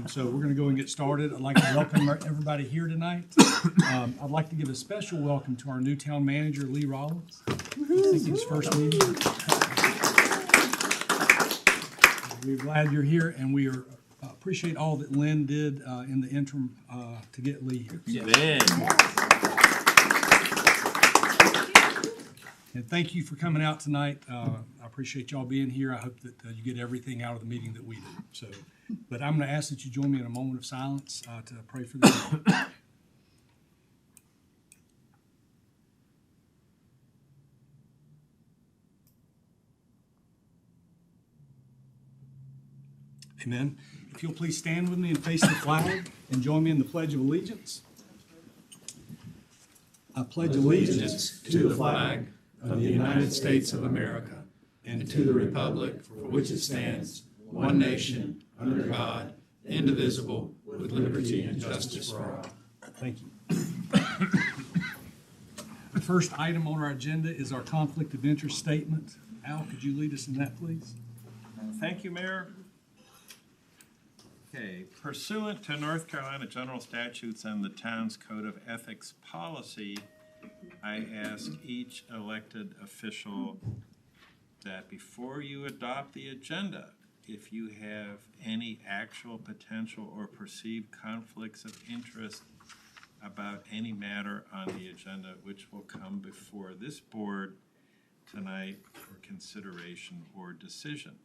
So we're going to go and get started. I'd like to welcome everybody here tonight. I'd like to give a special welcome to our new town manager, Lee Rollins. I think it's first meeting. We're glad you're here, and we appreciate all that Lynn did in the interim to get Lee here. And thank you for coming out tonight. I appreciate y'all being here. I hope that you get everything out of the meeting that we did. So, but I'm going to ask that you join me in a moment of silence to pray for them. Amen. If you'll please stand with me and face the flag and join me in the Pledge of Allegiance. I pledge allegiance to the flag of the United States of America and to the republic for which it stands, one nation, under God, indivisible, with liberty and justice for all. Thank you. The first item on our agenda is our conflict of interest statement. Al, could you lead us in that, please? Thank you, Mayor. Okay, pursuant to North Carolina General Statutes and the town's Code of Ethics policy, I ask each elected official that before you adopt the agenda, if you have any actual potential or perceived conflicts of interest about any matter on the agenda which will come before this board tonight for consideration or decision.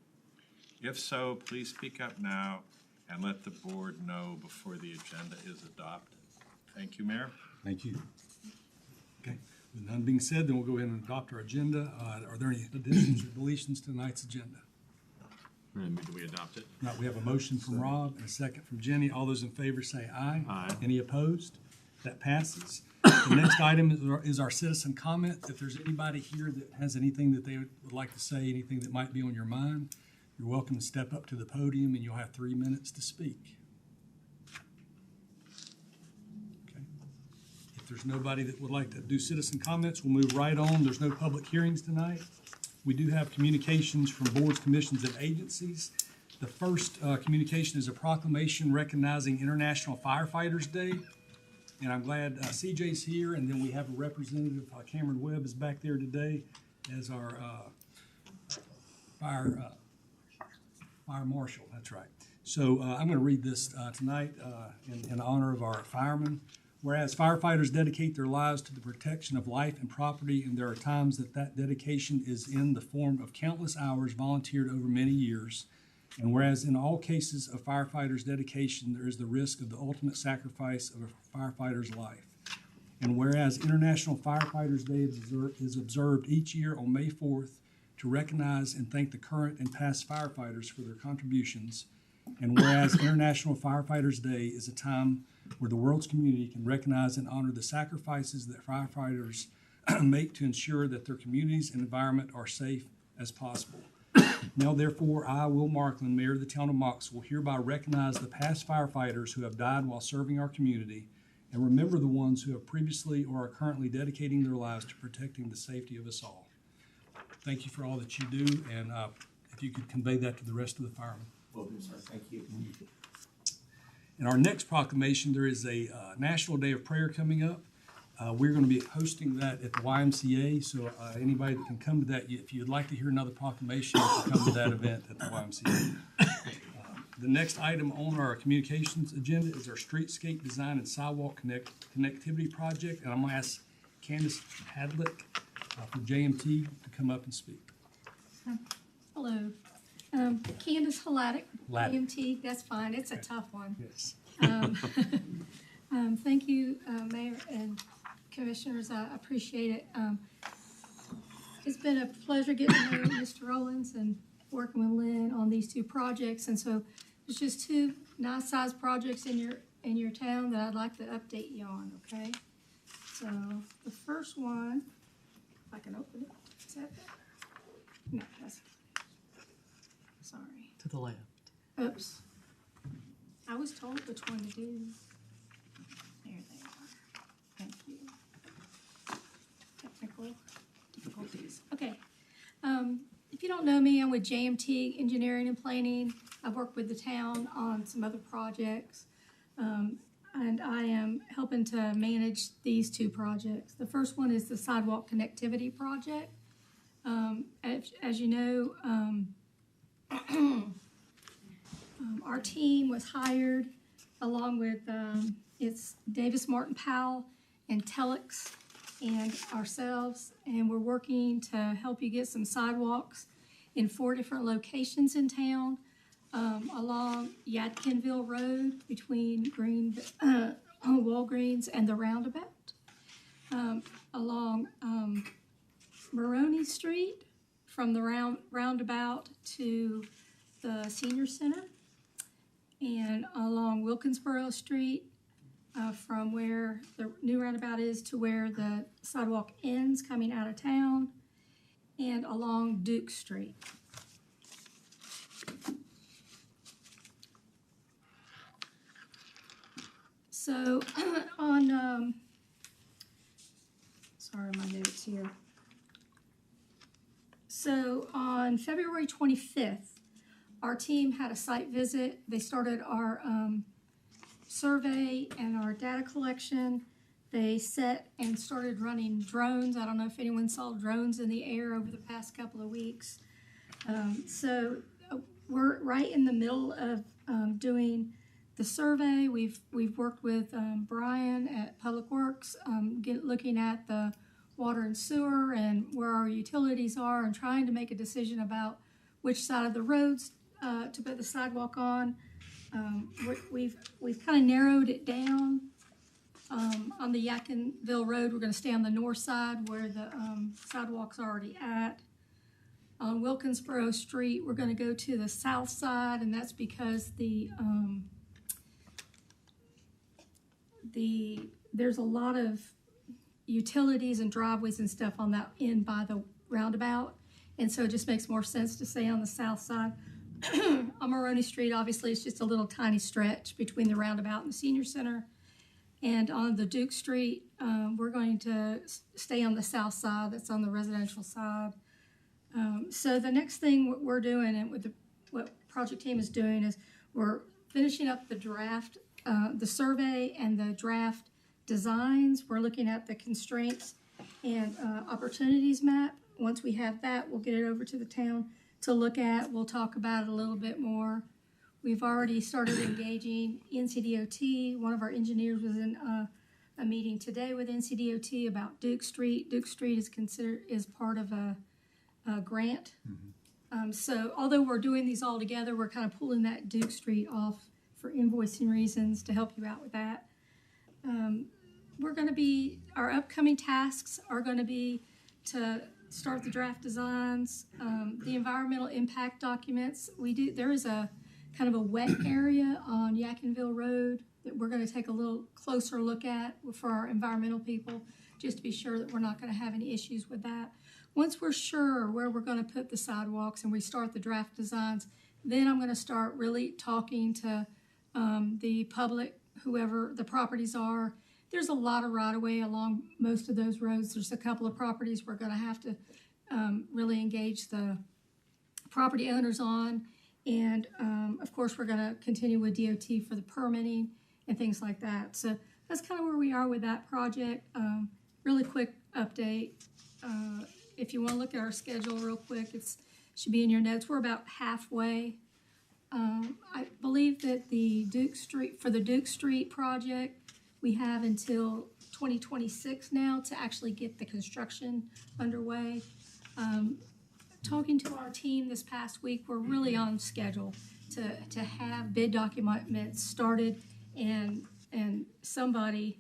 If so, please speak up now and let the board know before the agenda is adopted. Thank you, Mayor. Thank you. Okay, with none being said, then we'll go ahead and adopt our agenda. Are there any additions or deletions to tonight's agenda? Do we adopt it? No, we have a motion from Rob and a second from Jenny. All those in favor say aye. Aye. Any opposed? That passes. The next item is our citizen comment. If there's anybody here that has anything that they would like to say, anything that might be on your mind, you're welcome to step up to the podium and you'll have 3 minutes to speak. Okay. If there's nobody that would like to do citizen comments, we'll move right on. There's no public hearings tonight. We do have communications from boards, commissions, and agencies. The first communication is a proclamation recognizing International Firefighters Day. And I'm glad CJ's here, and then we have a representative, Cameron Webb is back there today as our fire marshal, that's right. So I'm going to read this tonight in honor of our firemen. Whereas firefighters dedicate their lives to the protection of life and property, and there are times that dedication is in the form of countless hours volunteered over many years. And whereas in all cases of firefighters' dedication, there is the risk of the ultimate sacrifice of a firefighter's life. And whereas International Firefighters Day is observed each year on May 4th, to recognize and thank the current and past firefighters for their contributions. And whereas International Firefighters Day is a time where the world's community can recognize and honor the sacrifices that firefighters make to ensure that their communities and environment are safe as possible. Now, therefore, I, Will Markland, Mayor of the town of Mocksville, hereby recognize the past firefighters who have died while serving our community and remember the ones who have previously or are currently dedicating their lives to protecting the safety of us all. Thank you for all that you do, and if you could convey that to the rest of the firemen. Will do, sir. Thank you. In our next proclamation, there is a National Day of Prayer coming up. We're going to be hosting that at the YMCA, so anybody that can come to that, if you'd like to hear another proclamation, you can come to that event at the YMCA. The next item on our communications agenda is our streetscape design and sidewalk connectivity project, and I'm going to ask Candace Hadlick from JMT to come up and speak. Hello. Candace Hadlick, JMT, that's fine. It's a tough one. Yes. Thank you, Mayor and Commissioners. I appreciate it. It's been a pleasure getting to know Mr. Rollins and working with Lynn on these two projects. And so there's just two nice-sized projects in your town that I'd like to update you on, okay? So the first one, if I can open it. Is that better? No, that's sorry. To the left. Oops. I was told which one to do. There they are. Thank you. Technical difficulties. Okay. If you don't know me, I'm with JMT Engineering and Planning. I've worked with the town on some other projects, and I am helping to manage these two projects. The first one is the sidewalk connectivity project. As you know, our team was hired along with it's Davis Martin Powell and Telex and ourselves, and we're working to help you get some sidewalks in 4 different locations in town, along Yadkinville Road between Walgreens and the roundabout, along Maroney Street from the roundabout to the senior center, and along Wilkinsboro Street from where the new roundabout is to where the sidewalk ends coming out of town, and along Duke Street. So on, sorry, my notes here. So on February 25th, our team had a site visit. They started our survey and our data collection. They set and started running drones. I don't know if anyone saw drones in the air over the past couple of weeks. So we're right in the middle of doing the survey. We've worked with Brian at Public Works, looking at the water and sewer and where our utilities are, and trying to make a decision about which side of the roads to put the sidewalk on. We've kind of narrowed it down. On the Yadkinville Road, we're going to stay on the north side where the sidewalk's already at. On Wilkinsboro Street, we're going to go to the south side, and that's because there's a lot of utilities and driveways and stuff on that end by the roundabout, and so it just makes more sense to stay on the south side. On Maroney Street, obviously, it's just a little tiny stretch between the roundabout and the senior center. And on the Duke Street, we're going to stay on the south side. That's on the residential side. So the next thing we're doing, and what project team is doing, is we're finishing up the draft, the survey and the draft designs. We're looking at the constraints and opportunities map. Once we have that, we'll get it over to the town to look at. We'll talk about it a little bit more. We've already started engaging NCDOT. One of our engineers was in a meeting today with NCDOT about Duke Street. Duke Street is part of a grant. Mm-hmm. So although we're doing these all together, we're kind of pulling that Duke Street off for invoicing reasons to help you out with that. Our upcoming tasks are going to be to start the draft designs, the environmental impact documents. There is a kind of a wet area on Yadkinville Road that we're going to take a little closer look at for our environmental people, just to be sure that we're not going to have any issues with that. Once we're sure where we're going to put the sidewalks and we start the draft designs, then I'm going to start really talking to the public, whoever the properties are. There's a lot of right-of-way along most of those roads. There's a couple of properties we're going to have to really engage the property owners on. And of course, we're going to continue with DOT for the permitting and things like that. So that's kind of where we are with that project. Really quick update. If you want to look at our schedule real quick, it should be in your notes. We're about halfway. I believe that the Duke Street project, we have until 2026 now to actually get the construction underway. Talking to our team this past week, we're really on schedule to have bid documents started and somebody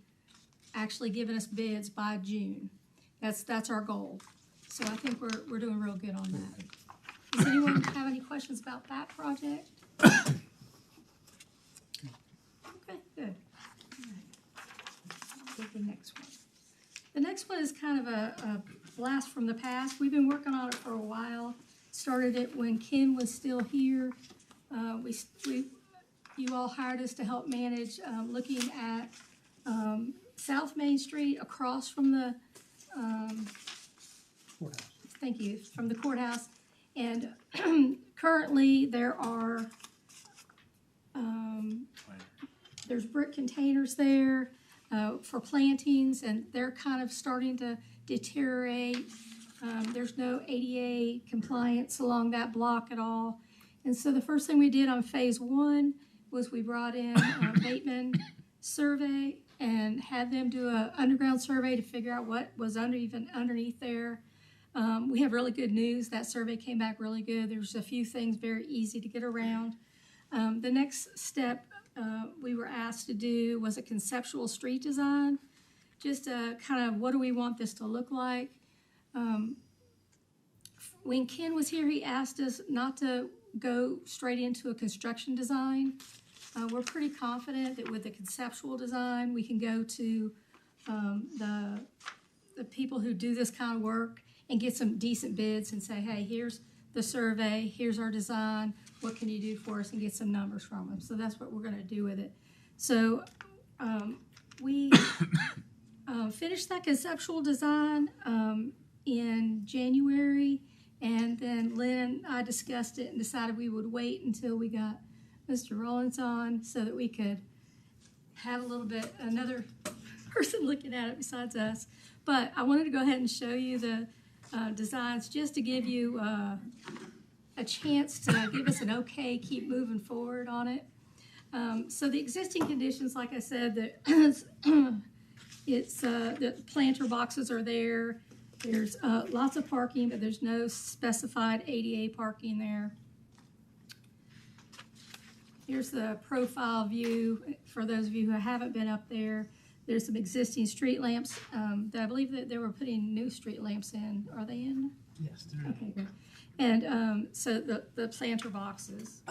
actually giving us bids by June. That's our goal. So I think we're doing real good on that. Does anyone have any questions about that project? Okay, good. All right. Take the next one. The next one is kind of a blast from the past. We've been working on it for a while. Started it when Ken was still here. You all hired us to help manage looking at South Main Street across from the Courthouse. Thank you, from the courthouse. And currently there are There's brick containers there for plantings, and they're kind of starting to deteriorate. There's no ADA compliance along that block at all. And so the first thing we did on phase one was we brought in Bateman Survey and had them do an underground survey to figure out what was even underneath there. We have really good news. That survey came back really good. There's a few things very easy to get around. The next step we were asked to do was a conceptual street design, just kind of what do we want this to look like. When Ken was here, he asked us not to go straight into a construction design. We're pretty confident that with the conceptual design, we can go to the people who do this kind of work and get some decent bids and say, hey, here's the survey, here's our design, what can you do for us, and get some numbers from them. So that's what we're going to do with it. So we finished that conceptual design in January, and then Lynn and I discussed it and decided we would wait until we got Mr. Rollins on so that we could have a little bit, another person looking at it besides us. But I wanted to go ahead and show you the designs just to give you a chance to give us an okay, keep moving forward on it. So the existing conditions, like I said, the planter boxes are there. There's lots of parking, but there's no specified ADA parking there. Here's the profile view for those of you who haven't been up there. There's some existing street lamps that I believe that they were putting new street lamps in. Are they in? Yes, they're in. Okay, good. And so the planter boxes.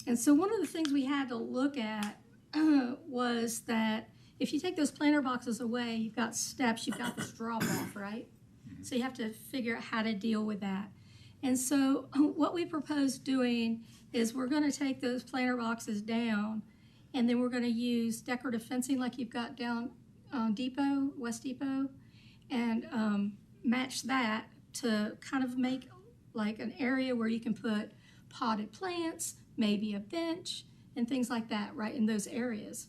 And so one of the things we had to look at was that if you take those planter boxes away, you've got steps, you've got this drop off, right? So you have to figure out how to deal with that. And so what we propose doing is we're going to take those planter boxes down, and then we're going to use decorative fencing like you've got down on Depot, West Depot, and match that to kind of make like an area where you can put potted plants, maybe a bench, and things like that right in those areas.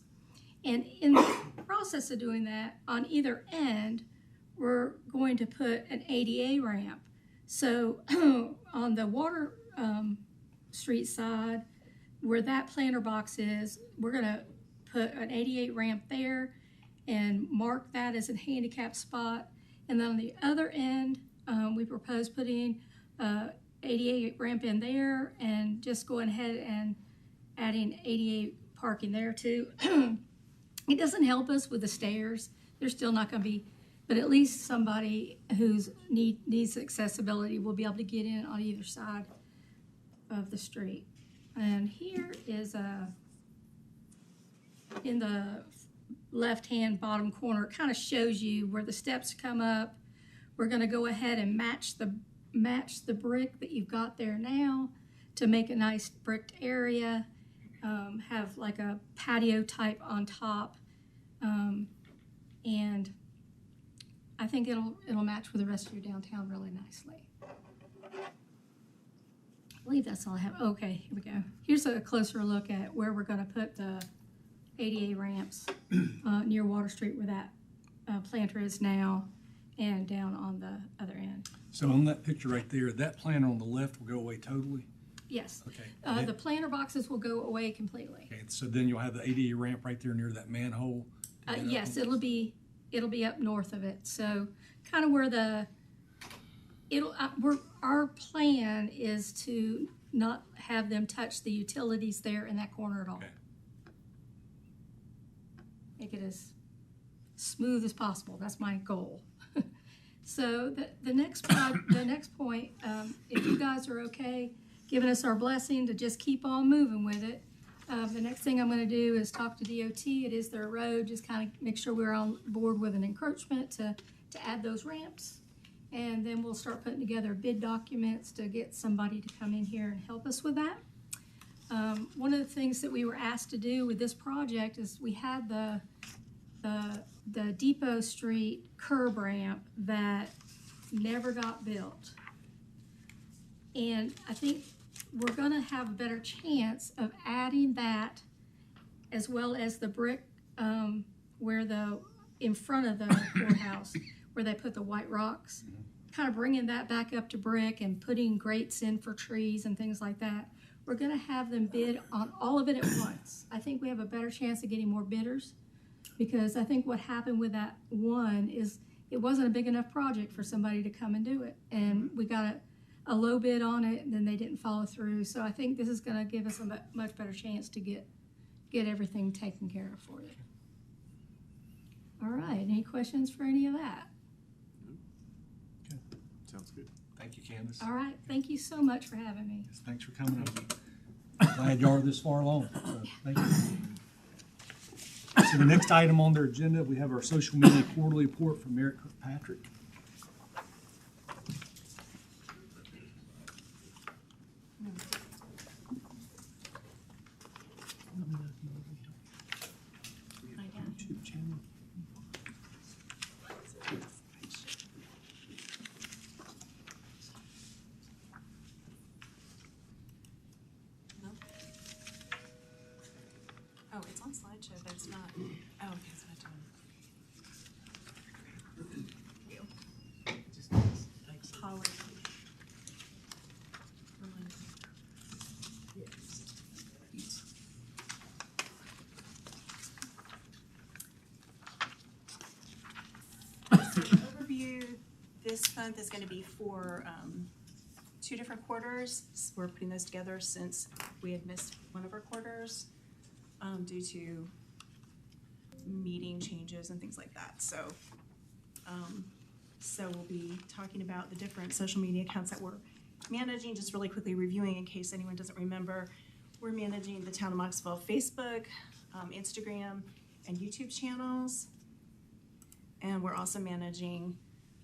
And in the process of doing that, on either end, we're going to put an ADA ramp. So on the Water Street side, where that planter box is, we're going to put an ADA ramp there and mark that as a handicap spot. And then on the other end, we propose putting ADA ramp in there and just going ahead and adding ADA parking there too. It doesn't help us with the stairs. They're still not going to be, but at least somebody who's needs accessibility will be able to get in on either side of the street. And here is in the left-hand bottom corner, it kind of shows you where the steps come up. We're going to go ahead and match the brick that you've got there now to make a nice bricked area. Have like a patio type on top, and I think it'll match with the rest of your downtown really nicely. I believe that's all I have. Okay, here we go. Here's a closer look at where we're going to put the ADA ramps near Water Street, where that planter is now, and down on the other end. So on that picture right there, that planter on the left will go away totally? Yes. Okay. The planter boxes will go away completely. Okay, so then you'll have the ADA ramp right there near that manhole? Yes, it'll be up north of it. So kind of where our plan is to not have them touch the utilities there in that corner at all. Okay. Make it as smooth as possible. That's my goal. So the next point, if you guys are okay, giving us our blessing to just keep on moving with it. The next thing I'm going to do is talk to DOT. It is their road. Just kind of make sure we're on board with an encroachment to add those ramps. And then we'll start putting together bid documents to get somebody to come in here and help us with that. One of the things that we were asked to do with this project is we had the Depot Street curb ramp that never got built. And I think we're gonna have a better chance of adding that as well as the brick, where in front of the courthouse, where they put the white rocks, kind of bringing that back up to brick and putting grates in for trees and things like that. We're gonna have them bid on all of it at once. I think we have a better chance of getting more bidders, because I think what happened with that one is it wasn't a big enough project for somebody to come and do it. And we got a low bid on it, and then they didn't follow through. So I think this is gonna give us a much better chance to get everything taken care of for you. All right, any questions for any of that? Sounds good. Thank you, Candace. All right, thank you so much for having me. Yes, thanks for coming. I'm glad you are this far along. So, thank you. So the next item on their agenda, we have our social media quarterly report from Merrick Kirkpatrick. YouTube channel. Oh, it's on slideshow, but it's not. Oh, okay, it's not doing. Holly. So the overview this month is going to be for 2 different quarters. We're putting those together since we had missed one of our quarters due to meeting changes and things like that. So, we'll be talking about the different social media accounts that we're managing. Just really quickly reviewing in case anyone doesn't remember, we're managing the Town of Mocksville Facebook, Instagram, and YouTube channels. And we're also managing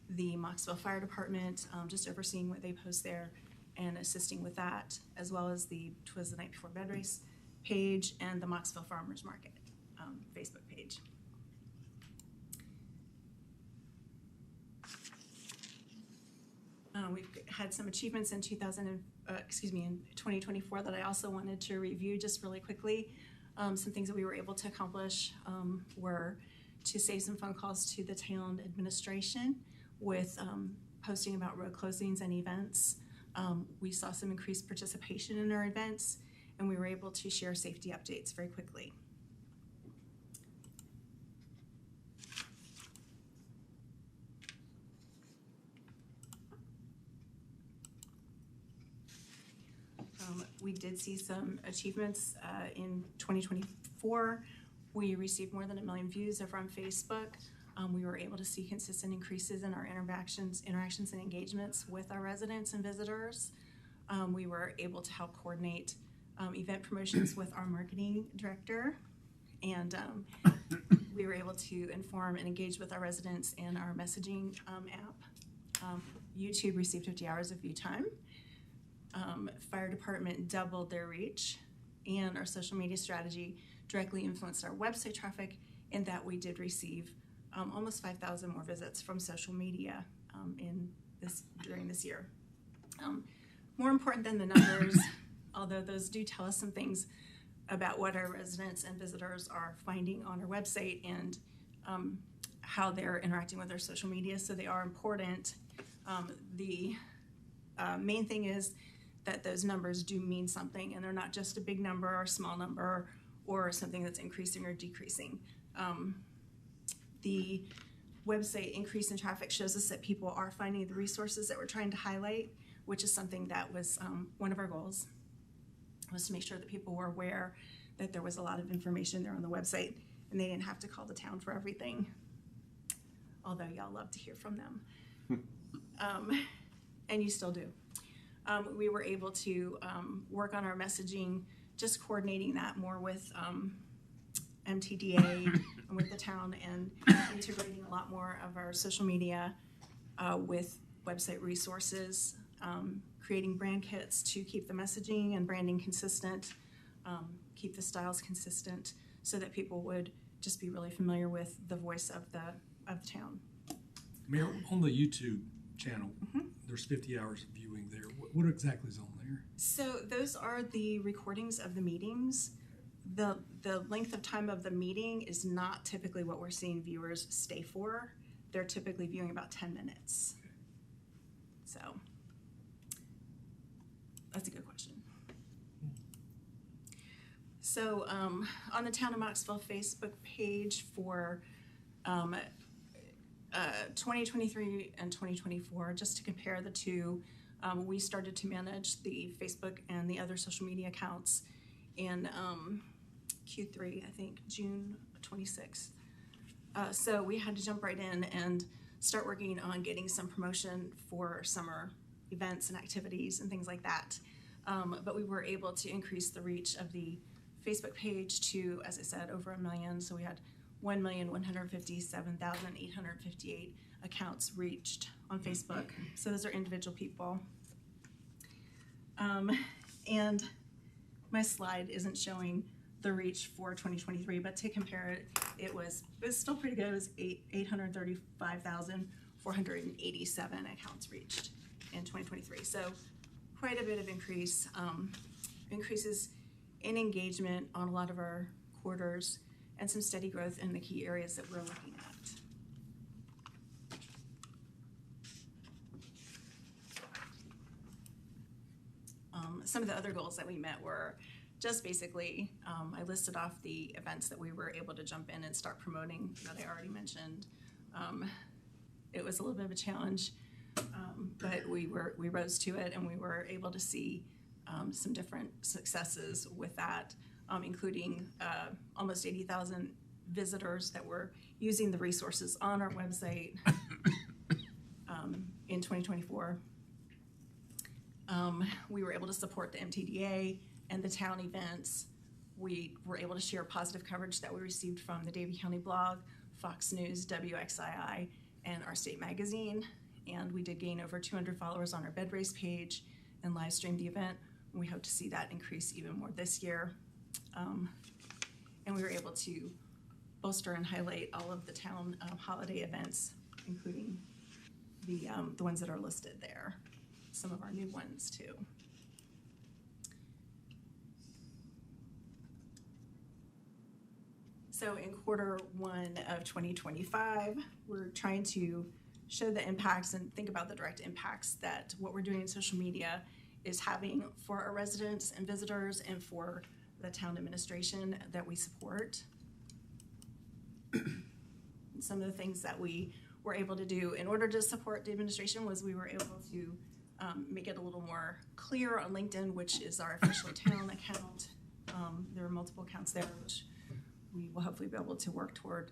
the Mocksville Fire Department, just overseeing what they post there and assisting with that, as well as the Twas the Night Before Bed Race page and the Mocksville Farmers Market Facebook page. We've had some achievements in 2024 that I also wanted to review just really quickly. Some things that we were able to accomplish were to save some phone calls to the town administration with posting about road closings and events. We saw some increased participation in our events, and we were able to share safety updates very quickly. We did see some achievements in 2024. We received more than 1 million views over on Facebook. We were able to see consistent increases in our interactions and engagements with our residents and visitors. We were able to help coordinate event promotions with our marketing director, and we were able to inform and engage with our residents in our messaging app. YouTube received 50 hours of view time. Fire department doubled their reach, and our social media strategy directly influenced our website traffic in that we did receive almost 5,000 more visits from social media during this year. More important than the numbers, although those do tell us some things about what our residents and visitors are finding on our website and how they're interacting with our social media, so they are important. The main thing is that those numbers do mean something, and they're not just a big number or a small number or something that's increasing or decreasing. The website increase in traffic shows us that people are finding the resources that we're trying to highlight, which is something that was one of our goals, was to make sure that people were aware that there was a lot of information there on the website and they didn't have to call the town for everything, although y'all love to hear from them. And you still do. We were able to work on our messaging, just coordinating that more with MTDA and with the town, and integrating a lot more of our social media with website resources, creating brand kits to keep the messaging and branding consistent, keep the styles consistent, so that people would just be really familiar with the voice of the town. Mayor, on the YouTube channel, there's 50 hours of viewing there. What exactly is on there? here? So those are the recordings of the meetings. The length of time of the meeting is not typically what we're seeing viewers stay for. They're typically viewing about 10 minutes. So that's a good question. So on the Town of Mocksville Facebook page for 2023 and 2024, just to compare the two, we started to manage the Facebook and the other social media accounts in Q3, I think, June 26th. So we had to jump right in and start working on getting some promotion for summer events and activities and things like that. But we were able to increase the reach of the Facebook page to, as I said, over 1 million. So we had 1,157,858 accounts reached on Facebook. So those are individual people. And my slide isn't showing the reach for 2023, but to compare it, it was still pretty good. It was 835,487 accounts reached in 2023. So quite a bit of increases in engagement on a lot of our quarters, and some steady growth in the key areas that we're looking at. Some of the other goals that we met were just basically, I listed off the events that we were able to jump in and start promoting that I already mentioned. It was a little bit of a challenge, but we rose to it, and we were able to see some different successes with that, including almost 80,000 visitors that were using the resources on our website in 2024. We were able to support the MTDA and the town events. We were able to share positive coverage that we received from the Davie County blog, Fox News, WXII, and our state magazine. And we did gain over 200 followers on our bed race page and live streamed the event. We hope to see that increase even more this year. And we were able to bolster and highlight all of the town holiday events, including the ones that are listed there, some of our new ones too. So in Q1 of 2025, we're trying to show the impacts and think about the direct impacts that what we're doing in social media is having for our residents and visitors and for the town administration that we support. Some of the things that we were able to do in order to support the administration was we were able to make it a little more clear on LinkedIn, which is our official town account. There are multiple accounts there, which we will hopefully be able to work toward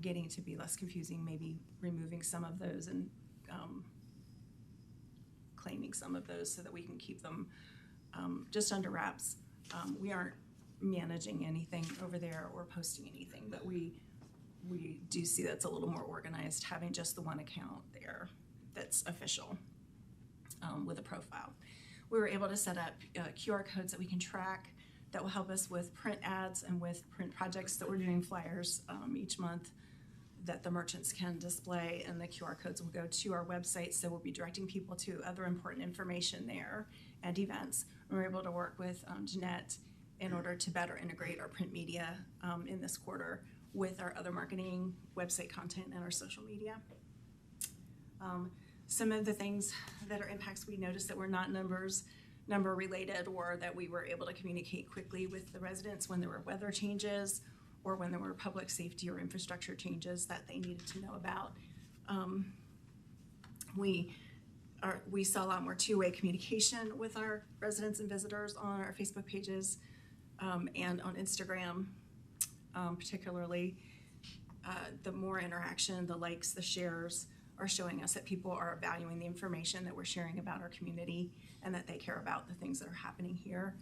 getting to be less confusing, maybe removing some of those and claiming some of those so that we can keep them just under wraps. We aren't managing anything over there or posting anything, but we do see that's a little more organized, having just the one account there that's official with a profile. We were able to set up QR codes that we can track that will help us with print ads and with print projects that we're doing flyers each month that the merchants can display, and the QR codes will go to our website, so we'll be directing people to other important information there and events. And we're able to work with Jeanette in order to better integrate our print media in this quarter with our other marketing, website content, and our social media. Some of the things that are impacts we noticed that were not number related, or that we were able to communicate quickly with the residents when there were weather changes or when there were public safety or infrastructure changes that they needed to know about. We saw a lot more two-way communication with our residents and visitors on our Facebook pages and on Instagram, particularly. The more interaction, the likes, the shares are showing us that people are valuing the information that we're sharing about our community and that they care about the things that are happening here.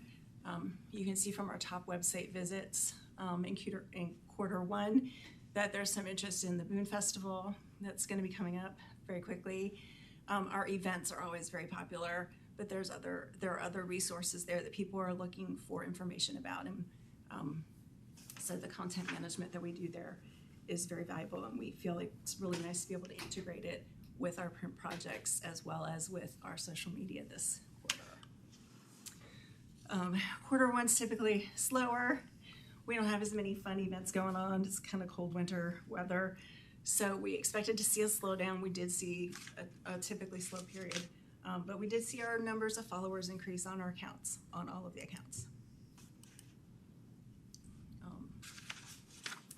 You can see from our top website visits in Q1 that there's some interest in the Boone Festival that's going to be coming up very quickly. Our events are always very popular, but there are other resources there that people are looking for information about, and so the content management that we do there is very valuable, and we feel like it's really nice to be able to integrate it with our print projects as well as with our social media this quarter. Quarter one's typically slower. We don't have as many fun events going on. It's kind of cold winter weather. So we expected to see a slowdown. We did see a typically slow period. But we did see our numbers of followers increase on our accounts, on all of the accounts.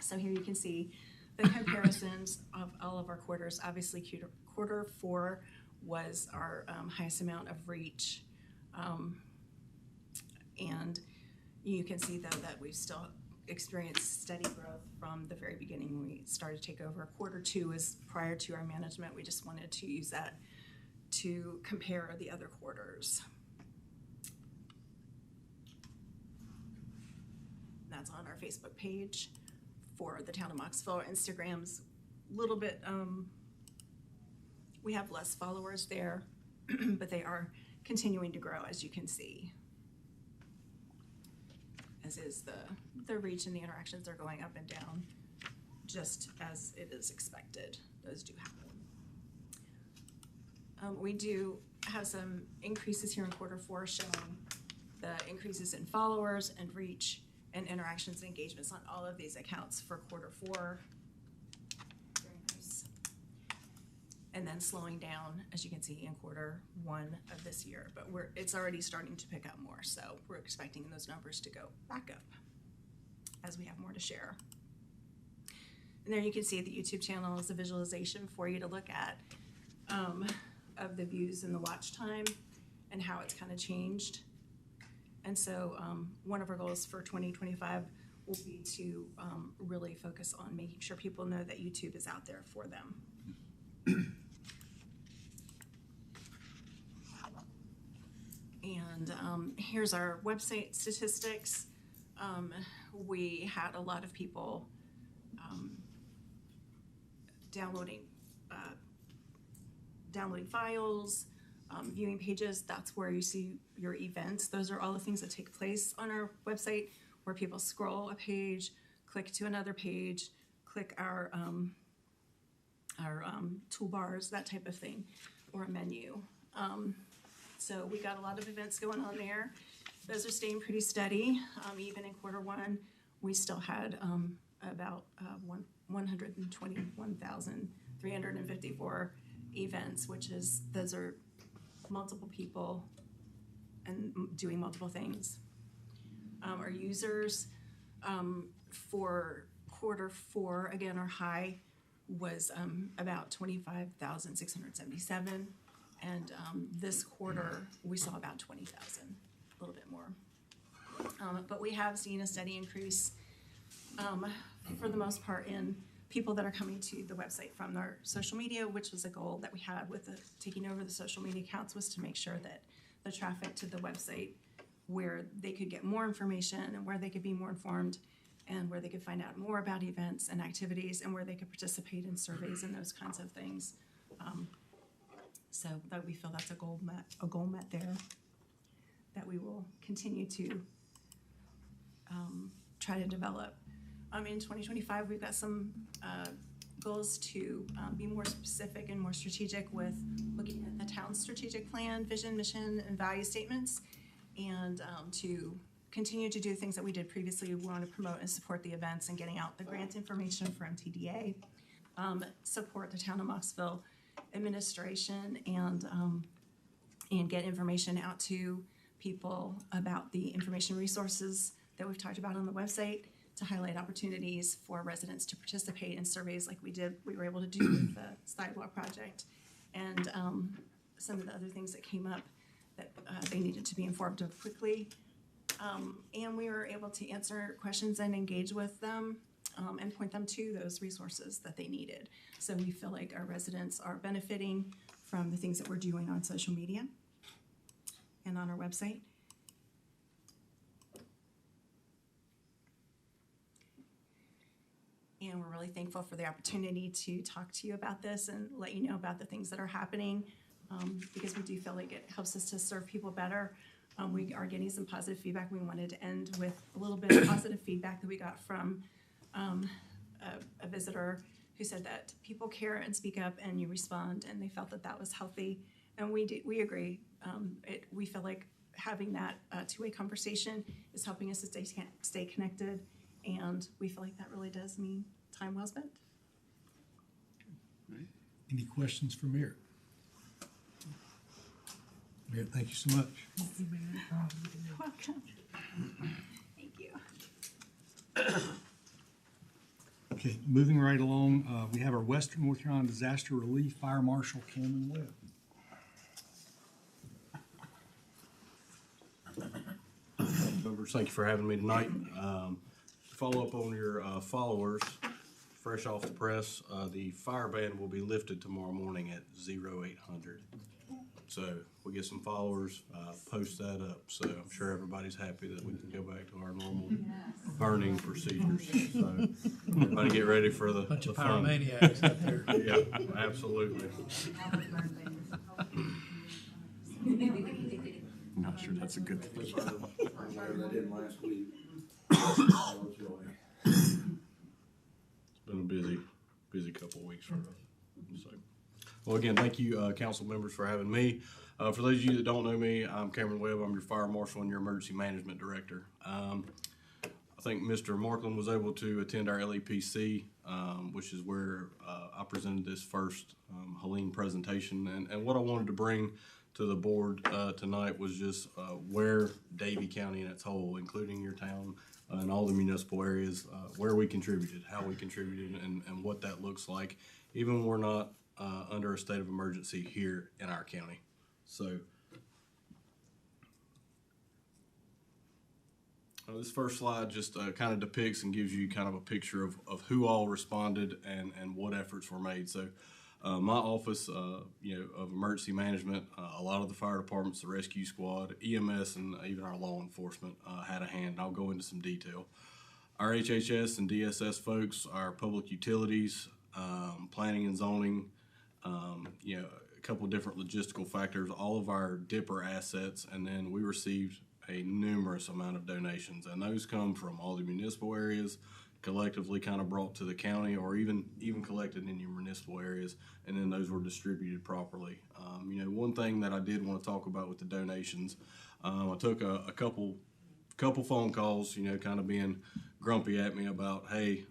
So here you can see the comparisons of all of our quarters. Obviously, quarter four was our highest amount of reach. And you can see, though, that we've still experienced steady growth from the very beginning when we started to take over. Quarter two is prior to our management. We just wanted to use that to compare the other quarters. That's on our Facebook page for the town of Mocksville. Instagram's a little bit, we have less followers there, but they are continuing to grow, as you can see. As is the reach and the interactions are going up and down, just as it is expected. Those do happen. We do have some increases here in quarter four, showing the increases in followers and reach and interactions and engagements on all of these accounts for quarter four. Very nice. And then slowing down, as you can see, in quarter one of this year. But it's already starting to pick up more, so we're expecting those numbers to go back up as we have more to share. And there you can see the YouTube channel is a visualization for you to look at of the views and the watch time and how it's kind of changed. And so one of our goals for 2025 will be to really focus on making sure people know that YouTube is out there for them. And here's our website statistics. We had a lot of people downloading files, viewing pages. That's where you see your events. Those are all the things that take place on our website, where people scroll a page, click to another page, click our toolbars, that type of thing, or a menu. So we got a lot of events going on there. Those are staying pretty steady. Even in quarter one, we still had about 121,354 events, those are multiple people and doing multiple things. Our users for quarter four, again, our high was about 25,677, and this quarter we saw about 20,000, a little bit more. But we have seen a steady increase for the most part in people that are coming to the website from our social media, which was a goal that we had with taking over the social media accounts, was to make sure that the traffic to the website, where they could get more information and where they could be more informed and where they could find out more about events and activities and where they could participate in surveys and those kinds of things. So that we feel that's a goal met there, that we will continue to try to develop. In 2025, we've got some goals to be more specific and more strategic with looking at the town's strategic plan, vision, mission, and value statements, and to continue to do things that we did previously. We want to promote and support the events and getting out the grant information for MTDA, support the town of Mocksville administration, and get information out to people about the information resources that we've talked about on the website, to highlight opportunities for residents to participate in surveys like we were able to do with the sidewalk project, and some of the other things that came up that they needed to be informed of quickly. And we were able to answer questions and engage with them and point them to those resources that they needed. So we feel like our residents are benefiting from the things that we're doing on social media and on our website. And we're really thankful for the opportunity to talk to you about this and let you know about the things that are happening, because we do feel like it helps us to serve people better. We are getting some positive feedback. We wanted to end with a little bit of positive feedback that we got from a visitor who said that people care and speak up and you respond, and they felt that that was healthy. And we agree. We feel like having that two-way conversation is helping us to stay connected, and we feel like that really does mean time well spent. Any questions for Mayor? Mayor, thank you so much. You're welcome. Thank you. Okay, moving right along, we have our Western North Carolina Disaster Relief Fire Marshal Cameron Webb. Members, thank you for having me tonight. To follow up on your followers, fresh off the press, the fire ban will be lifted tomorrow morning at 0800. So we get some followers, post that up. So I'm sure everybody's happy that we can go back to our normal burning procedures. So everybody get ready for the Bunch of fun. pyromaniacs out there. Yeah, absolutely. I'm not sure that's a good thing. That in last week. It's been a busy couple of weeks for us. So, well, again, thank you, council members, for having me. For those of you that don't know me, I'm Cameron Webb. I'm your fire marshal and your emergency management director. I think Mr. Markland was able to attend our LEPC, which is where I presented this first Helene presentation. And what I wanted to bring to the board tonight was just where Davie County in its whole, including your town and all the municipal areas, where we contributed, how we contributed, and what that looks like, even when we're not under a state of emergency here in our county. So this first slide just kind of depicts and gives you kind of a picture of who all responded and what efforts were made. So my office, of emergency management, a lot of the fire departments, the rescue squad, EMS, and even our law enforcement had a hand. I'll go into some detail. Our HHS and DSS folks, our public utilities, planning and zoning, a couple of different logistical factors, all of our Dipper assets, and then we received a numerous amount of donations, and those come from all the municipal areas, collectively kind of brought to the county, or even collected in your municipal areas, and then those were distributed properly. One thing that I did want to talk about with the donations, I took a couple phone calls, kind of being grumpy at me about, hey,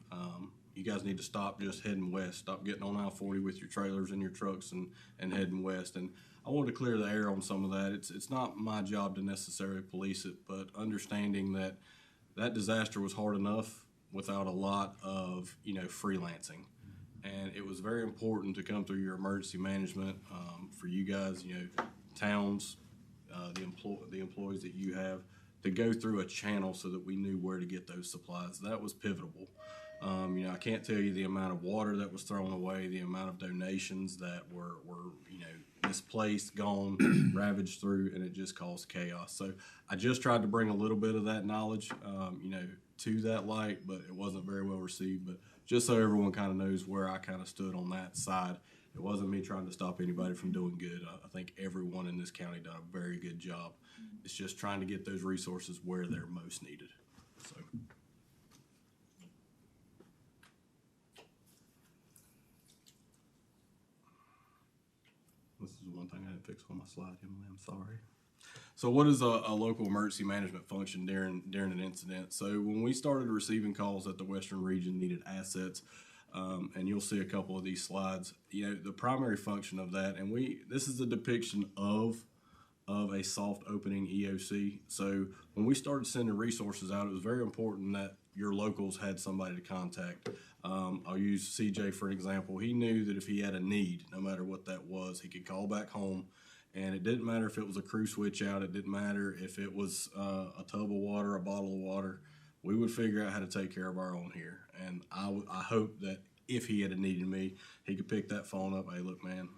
you guys need to stop just heading west, stop getting on I-40 with your trailers and your trucks and heading west. And I wanted to clear the air on some of that. It's not my job to necessarily police it, but understanding that disaster was hard enough without a lot of, freelancing. And it was very important to come through your emergency management for you guys, towns, the employees that you have, to go through a channel so that we knew where to get those supplies. That was pivotal. I can't tell you the amount of water that was thrown away, the amount of donations that were misplaced, gone, ravaged through, and it just caused chaos. So I just tried to bring a little bit of that knowledge, to that light, but it wasn't very well received. But just so everyone kind of knows where I kind of stood on that side, it wasn't me trying to stop anybody from doing good. I think everyone in this county done a very good job. It's just trying to get those resources where they're most needed. So. This is one thing I didn't fix on my slide, Emily. I'm sorry. So what is a local emergency management function during an incident? So when we started receiving calls that the Western region needed assets, and you'll see a couple of these slides, the primary function of that, and this is a depiction of a soft opening EOC. So when we started sending resources out, it was very important that your locals had somebody to contact. I'll use CJ for an example. He knew that if he had a need, no matter what that was, he could call back home, and it didn't matter if it was a crew switch out, it didn't matter if it was a tub of water, a bottle of water. We would figure out how to take care of our own here. And I hope that if he had needed me, he could pick that phone up. Hey, look, man,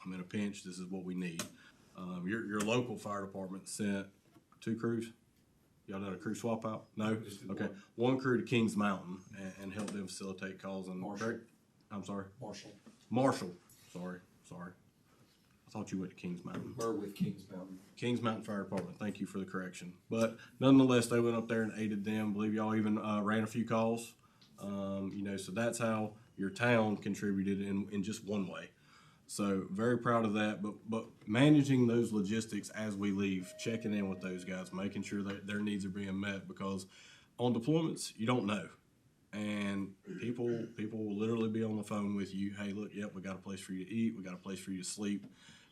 I'm in a pinch. This is what we need. Your local fire department sent 2 crews. Y'all done a crew swap out? No? Okay. One crew to Kings Mountain and helped them facilitate calls. And Marshall. I'm sorry? Marshall. Sorry. I thought you went to Kings Mountain. We're with Kings Mountain. Kings Mountain Fire Department. Thank you for the correction. But nonetheless, they went up there and aided them. I believe y'all even ran a few calls. So that's how your town contributed in just one way. So very proud of that, but managing those logistics as we leave, checking in with those guys, making sure that their needs are being met, because on deployments, you don't know. And people will literally be on the phone with you. Hey, look, yep, we got a place for you to eat. We got a place for you to sleep.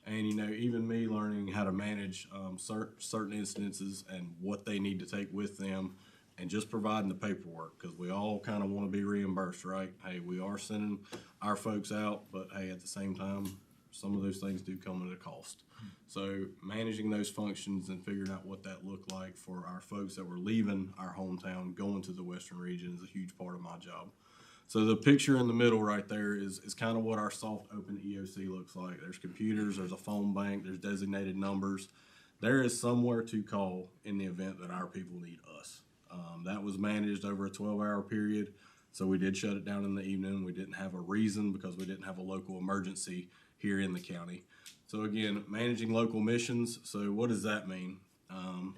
And, you know, even me learning how to manage certain instances and what they need to take with them, and just providing the paperwork, because we all kind of want to be reimbursed, right? Hey, we are sending our folks out, but hey, at the same time, some of those things do come at a cost. So managing those functions and figuring out what that looked like for our folks that were leaving our hometown, going to the Western region, is a huge part of my job. So the picture in the middle right there is kind of what our soft open EOC looks like. There's computers, there's a phone bank, there's designated numbers. There is somewhere to call in the event that our people need us. That was managed over a 12-hour period. So we did shut it down in the evening. We didn't have a reason because we didn't have a local emergency here in the county. So again, managing local missions. So what does that mean?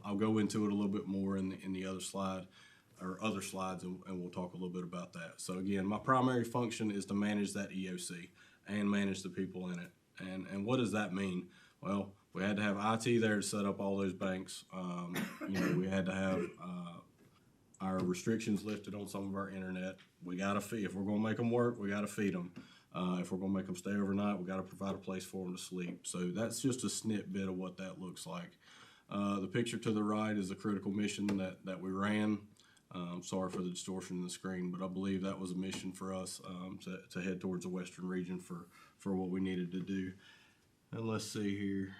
I'll go into it a little bit more in the other slide, or other slides, and we'll talk a little bit about that. So again, my primary function is to manage that EOC and manage the people in it. And what does that mean? Well, we had to have IT there to set up all those banks. You know, we had to have our restrictions lifted on some of our internet. We got to feed. If we're going to make them work, we got to feed them. If we're going to make them stay overnight, we got to provide a place for them to sleep. So that's just a snippet of what that looks like. The picture to the right is a critical mission that we ran. Sorry for the distortion in the screen, but I believe that was a mission for us to head towards the Western region for what we needed to do. And let's see here.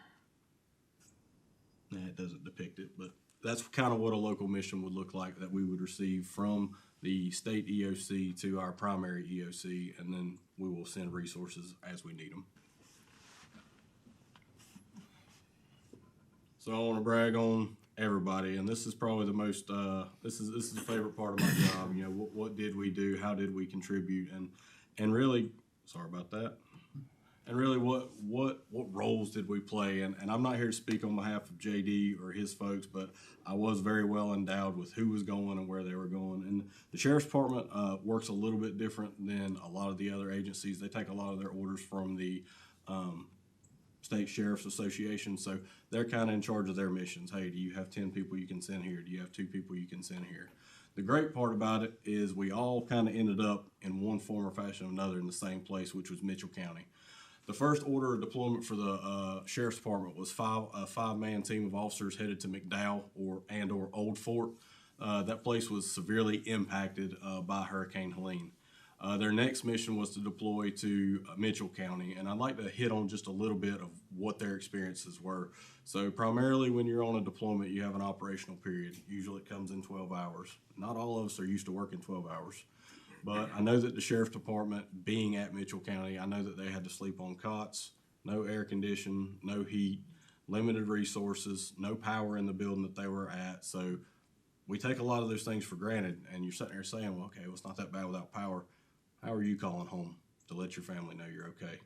Nah, it doesn't depict it, but that's kind of what a local mission would look like, that we would receive from the state EOC to our primary EOC, and then we will send resources as we need them. So I want to brag on everybody, and this is probably the most, this is the favorite part of my job. You know, what did we do? How did we contribute? And really, sorry about that. And really, what roles did we play? And I'm not here to speak on behalf of JD or his folks, but I was very well endowed with who was going and where they were going. And the Sheriff's Department works a little bit different than a lot of the other agencies. They take a lot of their orders from the State Sheriff's Association, so they're kind of in charge of their missions. Hey, do you have 10 people you can send here? Do you have 2 people you can send here? The great part about it is we all kind of ended up in one form or fashion or another in the same place, which was Mitchell County. The first order of deployment for the Sheriff's Department was a 5-man team of officers headed to McDowell or Old Fort. That place was severely impacted by Hurricane Helene. Their next mission was to deploy to Mitchell County, and I'd like to hit on just a little bit of what their experiences were. So primarily when you're on a deployment, you have an operational period. Usually it comes in 12 hours. Not all of us are used to working 12 hours. But I know that the Sheriff's Department, being at Mitchell County, I know that they had to sleep on cots, no air conditioning, no heat, limited resources, no power in the building that they were at. So we take a lot of those things for granted, and you're sitting there saying, well, okay, well, it's not that bad without power. How are you calling home to let your family know you're okay?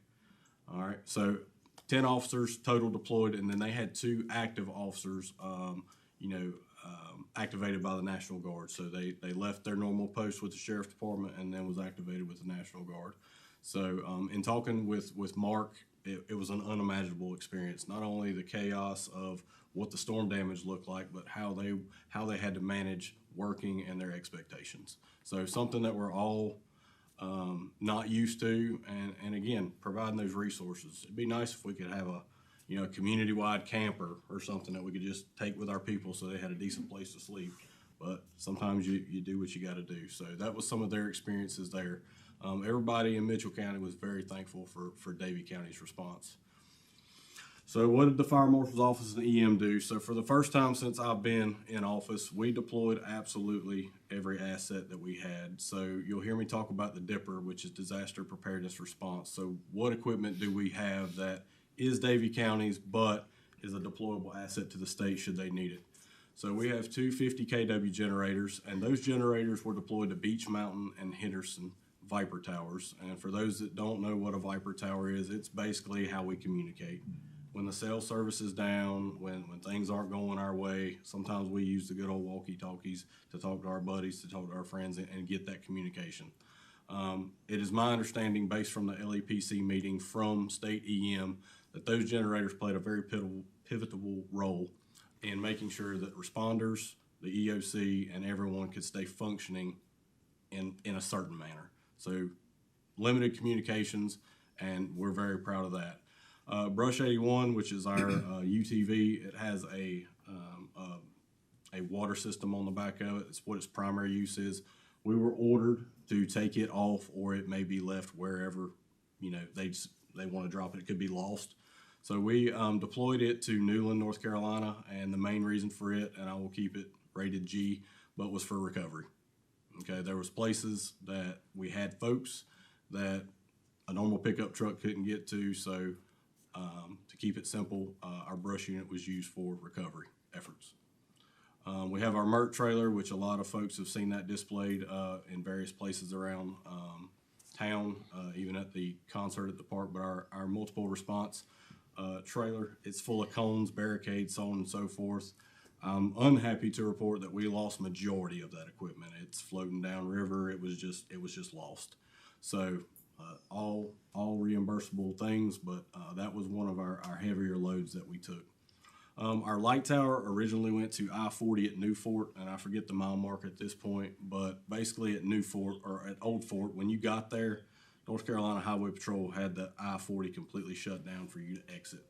All right, so 10 officers total deployed, and then they had 2 active officers, activated by the National Guard. So they left their normal post with the Sheriff's Department and then was activated with the National Guard. So in talking with Mark, it was an unimaginable experience. Not only the chaos of what the storm damage looked like, but how they had to manage working and their expectations. So something that we're all not used to, and again, providing those resources. It'd be nice if we could have a community-wide camper or something that we could just take with our people so they had a decent place to sleep. But sometimes you do what you got to do. So that was some of their experiences there. Everybody in Mitchell County was very thankful for Davie County's response. So what did the Fire Marshal's Office and EM do? So for the first time since I've been in office, we deployed absolutely every asset that we had. So you'll hear me talk about the Dipper, which is Disaster Preparedness Response. So what equipment do we have that is Davie County's, but is a deployable asset to the state should they need it? So we have 2 50 kW generators, and those generators were deployed to Beech Mountain and Henderson Viper Towers. And for those that don't know what a Viper Tower is, it's basically how we communicate. When the cell service is down, when things aren't going our way, sometimes we use the good old walkie-talkies to talk to our buddies, to talk to our friends, and get that communication. It is my understanding, based from the LEPC meeting from state EM, that those generators played a very pivotal role in making sure that responders, the EOC, and everyone could stay functioning in a certain manner. So limited communications, and we're very proud of that. Brush 81, which is our UTV, it has a water system on the back of it. It's what its primary use is. We were ordered to take it off, or it may be left wherever, they want to drop it. It could be lost. So we deployed it to Newland, North Carolina, and the main reason for it, and I will keep it rated G, but was for recovery. Okay, there was places that we had folks that a normal pickup truck couldn't get to, so to keep it simple, our brush unit was used for recovery efforts. We have our MERT trailer, which a lot of folks have seen that displayed in various places around town, even at the concert at the park, but our multiple response trailer, it's full of cones, barricades, so on and so forth. I'm unhappy to report that we lost majority of that equipment. It's floating down river. It was just lost. So all reimbursable things, but that was one of our heavier loads that we took. Our light tower originally went to I-40 at New Fort, and I forget the mile mark at this point, but basically at New Fort, or at Old Fort, when you got there, North Carolina Highway Patrol had the I-40 completely shut down for you to exit.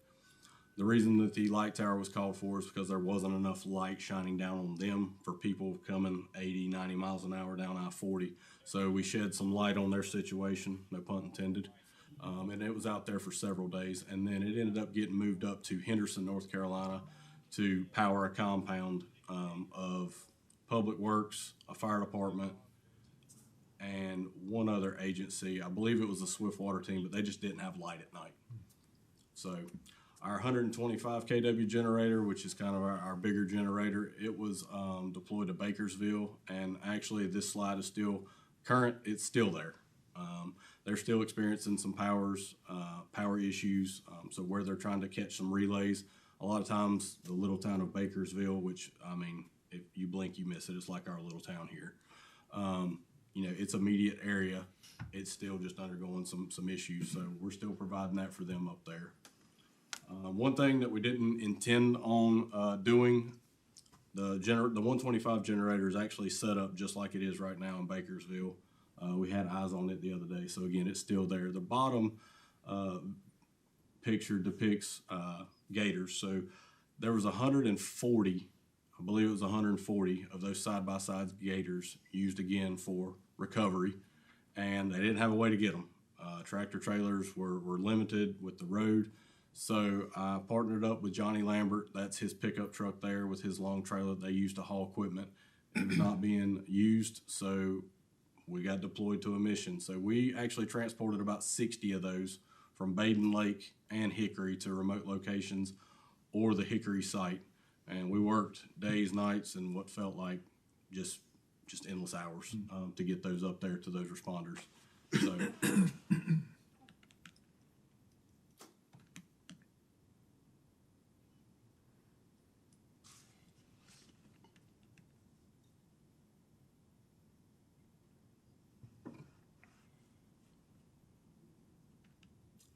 The reason that the light tower was called for is because there wasn't enough light shining down on them for people coming 80, 90 miles an hour down I-40. So we shed some light on their situation, no pun intended. And it was out there for several days. And then it ended up getting moved up to Henderson, North Carolina, to power a compound of Public Works, a fire department, and one other agency. I believe it was the Swift Water team, but they just didn't have light at night. So our 125 kW generator, which is kind of our bigger generator, it was deployed to Bakersville, and actually this slide is still current. It's still there. They're still experiencing some power issues, so where they're trying to catch some relays, a lot of times the little town of Bakersville, which, I mean, if you blink, you miss it. It's like our little town here. It's immediate area. It's still just undergoing some issues, so we're still providing that for them up there. One thing that we didn't intend on doing, the 125 generator is actually set up just like it is right now in Bakersville. We had eyes on it the other day, so again, it's still there. The bottom picture depicts gators. So there was 140, I believe it was 140 of those side-by-side gators used again for recovery, and they didn't have a way to get them. Tractor trailers were limited with the road. So I partnered up with Johnny Lambert. That's his pickup truck there with his long trailer they used to haul equipment. It was not being used, so we got deployed to a mission. So we actually transported about 60 of those from Baden Lake and Hickory to remote locations or the Hickory site. And we worked days, nights, and what felt like just endless hours to get those up there to those responders. So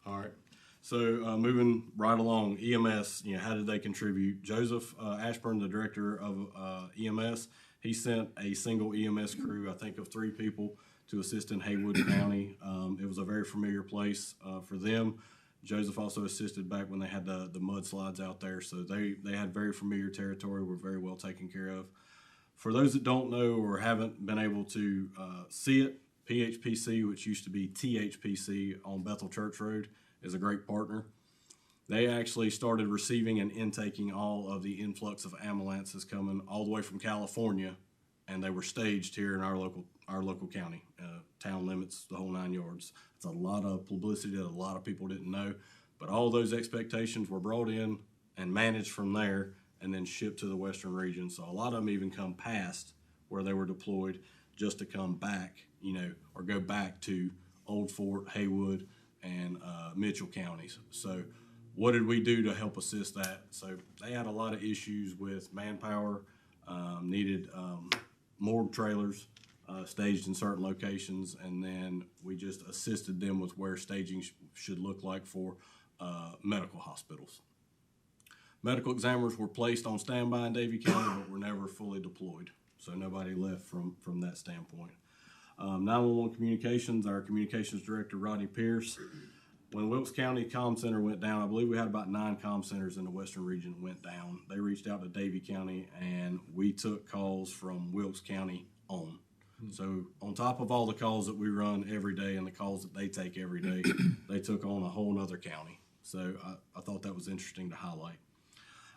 all right. So moving right along, EMS, how did they contribute? Joseph Ashburn, the director of EMS, he sent a single EMS crew, I think of 3 people, to assist in Haywood County. It was a very familiar place for them. Joseph also assisted back when they had the mudslides out there, so they had very familiar territory, were very well taken care of. For those that don't know or haven't been able to see it, PHPC, which used to be THPC on Bethel Church Road, is a great partner. They actually started receiving and intaking all of the influx of ambulances coming all the way from California, and they were staged here in our local county, town limits, the whole 9 yards. It's a lot of publicity that a lot of people didn't know, but all those expectations were brought in and managed from there and then shipped to the western region. So a lot of them even come past where they were deployed just to come back, or go back to Old Fort, Haywood, and Mitchell counties. So what did we do to help assist that? So they had a lot of issues with manpower, needed morgue trailers, staged in certain locations, and then we just assisted them with where staging should look like for medical hospitals. Medical examiners were placed on standby in Davie County, but were never fully deployed, so nobody left from that standpoint. 911 communications, our communications director, Rodney Pierce. When Wilkes County Comm Center went down, I believe we had about 9 comm centers in the western region went down. They reached out to Davie County, and we took calls from Wilkes County on. So on top of all the calls that we run every day and the calls that they take every day, they took on a whole nother county. So I thought that was interesting to highlight.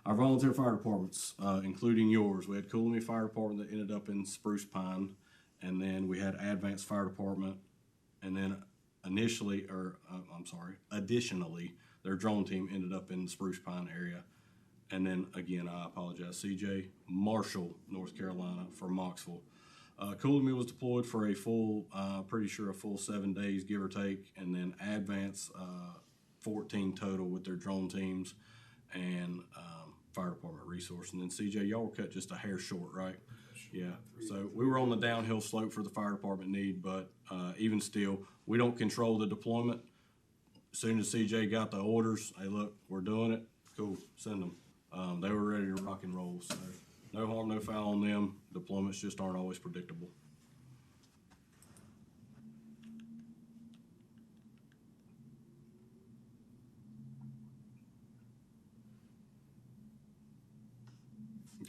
Our volunteer fire departments, including yours, we had Coolamy Fire Department that ended up in Spruce Pine, and then we had Advanced Fire Department, and then additionally, their drone team ended up in the Spruce Pine area. And then again, I apologize, CJ, Marshall, North Carolina for Mocksville. Coolamy was deployed for a full, pretty sure a full 7 days, give or take, and then Advance, 14 total with their drone teams and fire department resource. And then CJ, y'all were cut just a hair short, right? Yeah, so we were on the downhill slope for the fire department need, but even still, we don't control the deployment. As soon as CJ got the orders, hey, look, we're doing it, cool, send them. They were ready to rock and roll, so no harm, no foul on them. Deployments just aren't always predictable.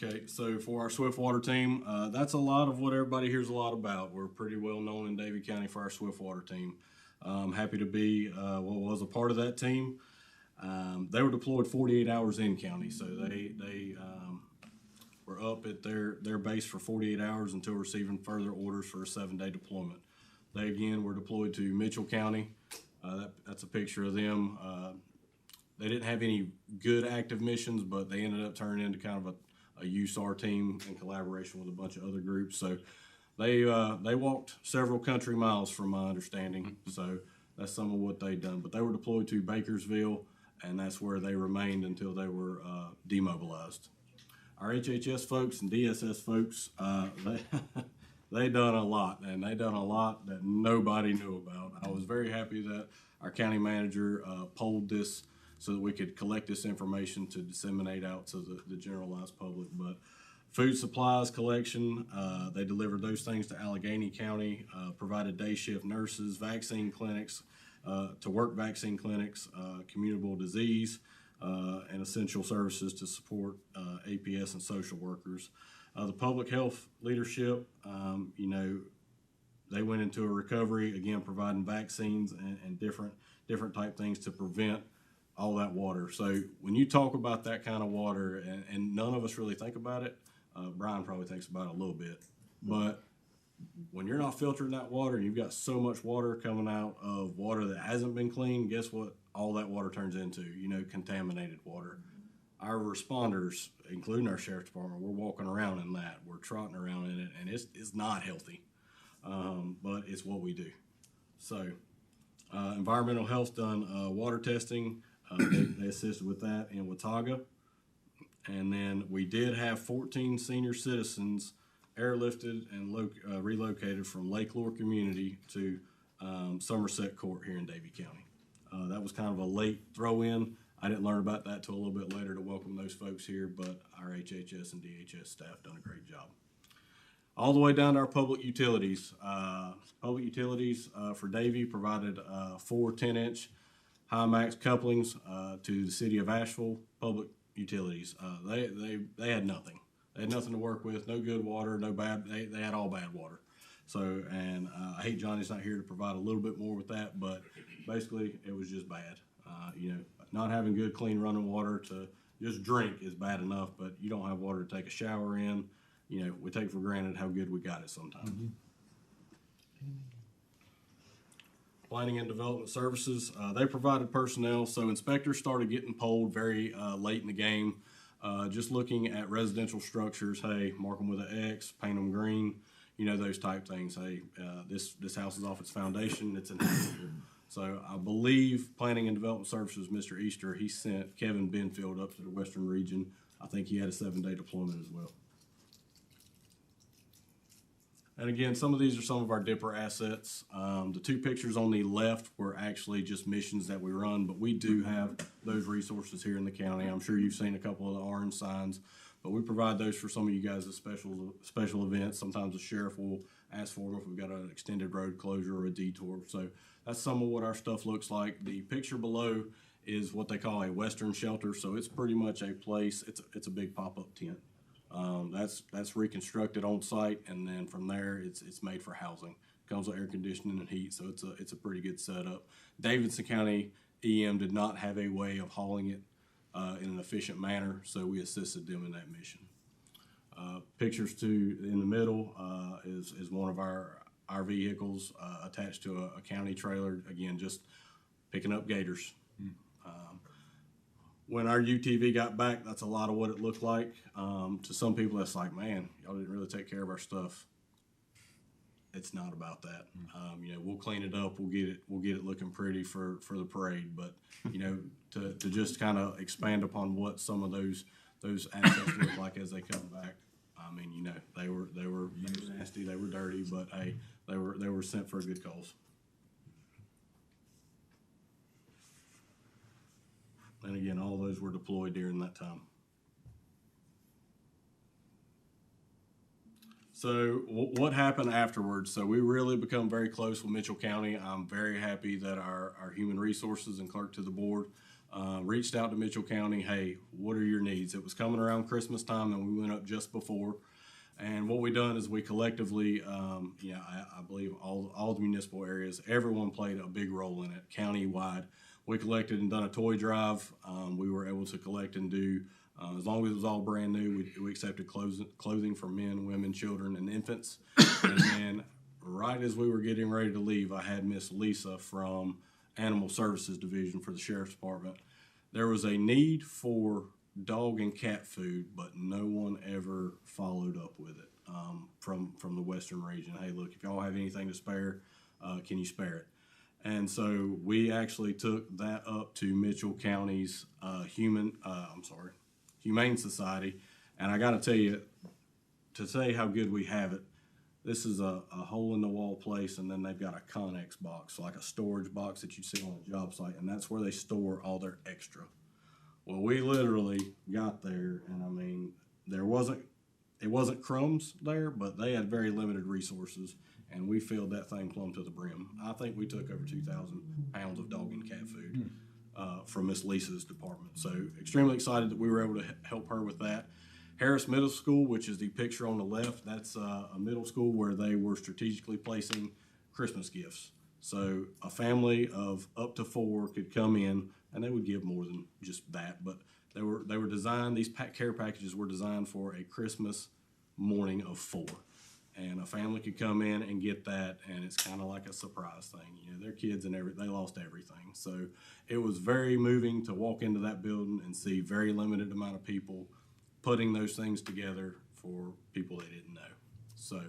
Okay, so for our Swiftwater team, that's a lot of what everybody hears a lot about. We're pretty well known in Davie County for our Swiftwater team. I'm happy to be what was a part of that team. They were deployed 48 hours in county, so they were up at their base for 48 hours until receiving further orders for a 7-day deployment. They again were deployed to Mitchell County. That's a picture of them. They didn't have any good active missions, but they ended up turning into kind of a USAR team in collaboration with a bunch of other groups. So they walked several country miles from my understanding. So that's some of what they'd done. But they were deployed to Bakersville, and that's where they remained until they were demobilized. Our HHS folks and DSS folks, they done a lot, and they done a lot that nobody knew about. I was very happy that our county manager polled this so that we could collect this information to disseminate out to the generalized public. But food supplies collection, they delivered those things to Allegheny County, provided day shift nurses, vaccine clinics, to work vaccine clinics, communicable disease, and essential services to support APS and social workers. The public health leadership, they went into a recovery, again, providing vaccines and different type things to prevent all that water. So when you talk about that kind of water, and none of us really think about it, Brian probably thinks about it a little bit, but when you're not filtering that water and you've got so much water coming out of water that hasn't been cleaned, guess what all that water turns into? Contaminated water. Our responders, including our sheriff's department, we're walking around in that. We're trotting around in it, and it's not healthy, but it's what we do. So environmental health done water testing. They assisted with that in Watauga. And then we did have 14 senior citizens airlifted and relocated from Lake Lure Community to Somerset Court here in Davie County. That was kind of a late throw-in. I didn't learn about that till a little bit later to welcome those folks here, but our HHS and DHS staff done a great job. All the way down to our public utilities. Public utilities for Davie provided 4 10-inch high-max couplings to the city of Asheville public utilities. They had nothing. They had nothing to work with, no good water, no bad, they had all bad water. So, and I hate Johnny's not here to provide a little bit more with that, but basically it was just bad. Not having good, clean running water to just drink is bad enough, but you don't have water to take a shower in. We take for granted how good we got it sometimes. Mm-hmm. Planning and Development Services, they provided personnel, so inspectors started getting polled very late in the game. Just looking at residential structures, hey, mark them with an X, paint them green, those type things. Hey, this house is off its foundation, it's inhabitable. So I believe Planning and Development Services, Mr. Easter, he sent Kevin Benfield up to the Western region. I think he had a 7-day deployment as well. And again, some of these are some of our Dipper assets. The two pictures on the left were actually just missions that we run, but we do have those resources here in the county. I'm sure you've seen a couple of the orange signs, but we provide those for some of you guys as special events. Sometimes the sheriff will ask for them if we've got an extended road closure or a detour. So that's some of what our stuff looks like. The picture below is what they call a Western shelter. So it's pretty much a place, it's a big pop-up tent. That's reconstructed on site, and then from there it's made for housing. Comes with air conditioning and heat, so it's a pretty good setup. Davidson County EM did not have a way of hauling it in an efficient manner, so we assisted them in that mission. Pictures in the middle is one of our vehicles attached to a county trailer. Again, just picking up gators. When our UTV got back, that's a lot of what it looked like. To some people, that's like, man, y'all didn't really take care of our stuff. It's not about that. We'll clean it up. We'll get it looking pretty for the parade. But to just kind of expand upon what some of those assets look like as they come back. I mean, they were nasty, they were dirty, but hey, they were sent for a good cause. And again, all those were deployed during that time. So what happened afterwards? So we really become very close with Mitchell County. I'm very happy that our human resources and clerk to the board reached out to Mitchell County. Hey, what are your needs? It was coming around Christmas time, and we went up just before. And what we done is we collectively, I believe all the municipal areas, everyone played a big role in it, county-wide. We collected and done a toy drive. We were able to collect and do, as long as it was all brand new, we accepted clothing for men, women, children, and infants. And then right as we were getting ready to leave, I had Miss Lisa from Animal Services Division for the Sheriff's Department. There was a need for dog and cat food, but no one ever followed up with it from the Western region. Hey, look, if y'all have anything to spare, can you spare it? And so we actually took that up to Mitchell County's Humane Society. And I got to tell you, to say how good we have it, this is a hole-in-the-wall place, and then they've got a Connex box, like a storage box that you see on a job site, and that's where they store all their extra. Well, we literally got there, and I mean, it wasn't crumbs there, but they had very limited resources. And we filled that thing plumb to the brim. I think we took over 2,000 pounds of dog and cat food from Miss Lisa's department. So extremely excited that we were able to help her with that. Harris Middle School, which is the picture on the left, that's a middle school where they were strategically placing Christmas gifts. So a family of up to 4 could come in, and they would give more than just that. But they were designed, these care packages were designed for a Christmas morning of 4. And a family could come in and get that, and it's kind of like a surprise thing. Their kids and they lost everything. So it was very moving to walk into that building and see very limited amount of people putting those things together for people they didn't know. So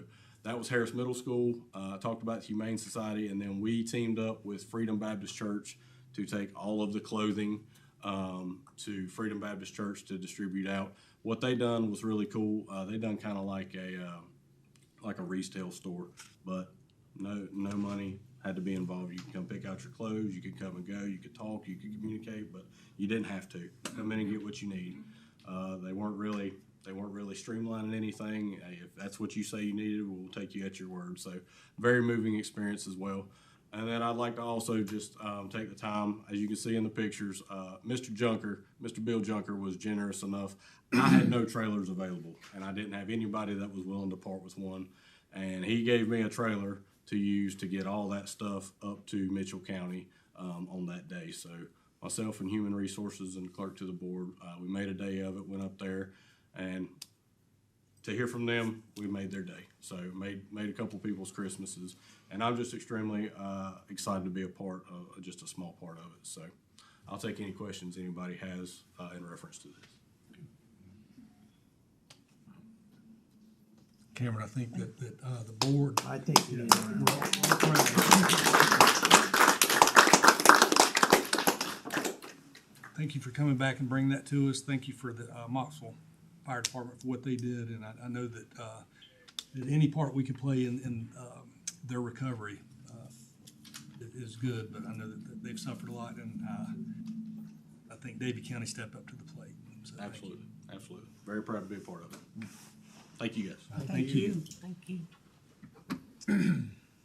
that was Harris Middle School. I talked about the Humane Society, and then we teamed up with Freedom Baptist Church to take all of the clothing to Freedom Baptist Church to distribute out. What they done was really cool. They done kind of like a retail store, but no money had to be involved. You could come pick out your clothes, you could come and go, you could talk, you could communicate, but you didn't have to. Come in and get what you need. They weren't really streamlining anything. Hey, if that's what you say you needed, we'll take you at your word. So very moving experience as well. And then I'd like to also just take the time, as you can see in the pictures, Mr. Bill Junker was generous enough. I had no trailers available, and I didn't have anybody that was willing to part with one. And he gave me a trailer to use to get all that stuff up to Mitchell County on that day. So myself and Human Resources and the clerk to the board, we made a day of it, went up there, and to hear from them, we made their day. So made a couple people's Christmases, and I'm just extremely excited to be a part of just a small part of it. So I'll take any questions anybody has in reference to this. Cameron, I think that the board. I think you need Thank you for coming back and bringing that to us. Thank you for the Mocksville Fire Department for what they did, and I know that any part we can play in their recovery is good, but I know that they've suffered a lot, and I think Davie County stepped up to the plate. So thank you. Absolutely, absolutely. Very proud to be a part of it. Thank you, guys. Thank you. Thank you.